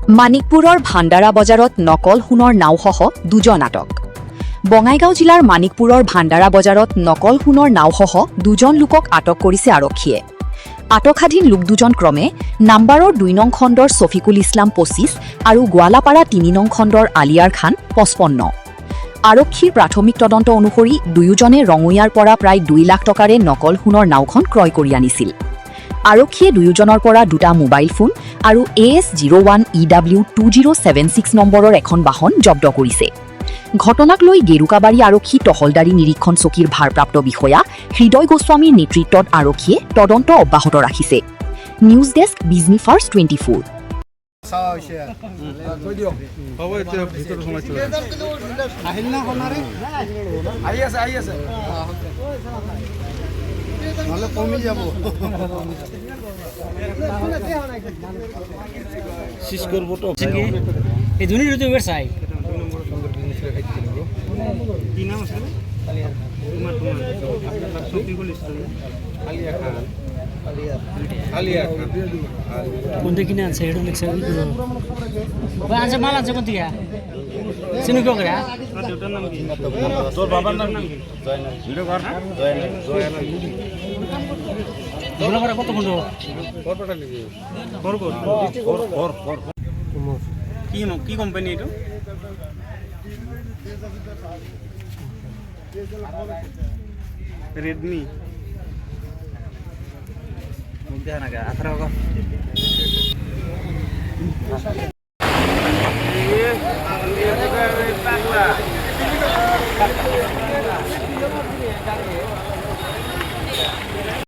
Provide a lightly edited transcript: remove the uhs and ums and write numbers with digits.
মানিকপুৰৰ ভাণ্ডাৰা বজাৰত নকল সোণৰ নাওসহ দুজন আটক। বঙাইগাঁও জিলাৰ মানিকপুৰৰ ভাণ্ডাৰা বজাৰত নকল সোণৰ নাওসহ দুজন লোকক আটক কৰিছে আৰক্ষীয়ে। আটকাধীন লোক দুজন ক্ৰমে নাম্বাৰৰ ২ নং খণ্ডৰ ছফিকুল ইছলাম ২৫ আৰু গোৱালাপাৰা ৩ নং খণ্ডৰ আলিয়াৰ খান ৫৫। আৰক্ষীৰ প্ৰাথমিক তদন্ত অনুসৰি দুয়োজনে ৰঙৈয়াৰ পৰা প্ৰায় ২ লাখ টকাৰে নকল সোণৰ নাওখন ক্ৰয় কৰি আনিছিল। আৰক্ষীয়ে দুয়োজনৰ পৰা ২টা মোবাইল ফোন আৰু AS01EW 2076 নম্বৰৰ এখন বাহন জব্দ কৰিছে। ঘটনাক লৈ গেৰুকাবাৰী আৰক্ষী তহলদাৰী নিৰীক্ষণ চকীৰ ভাৰপ্ৰাপ্ত বিষয়া হৃদয় গোস্বামীৰ নেতৃত্বত আৰক্ষীয়ে তদন্ত অব্যাহত ৰাখিছে। News desk Bijni first 24। এই ধনী ইউটিউবার চাই কি নাম আছে কোনটা কিনে আনছে এটা লেখছে আনছে মাল আনছে কোন থেকে চিনি কেউ করে দেউতার নাম কি তোর বাবার নাম কি ভিডিও কর ভালো করে কত বন্ধু কি কোম্পানি এটা রেডমি পাগলা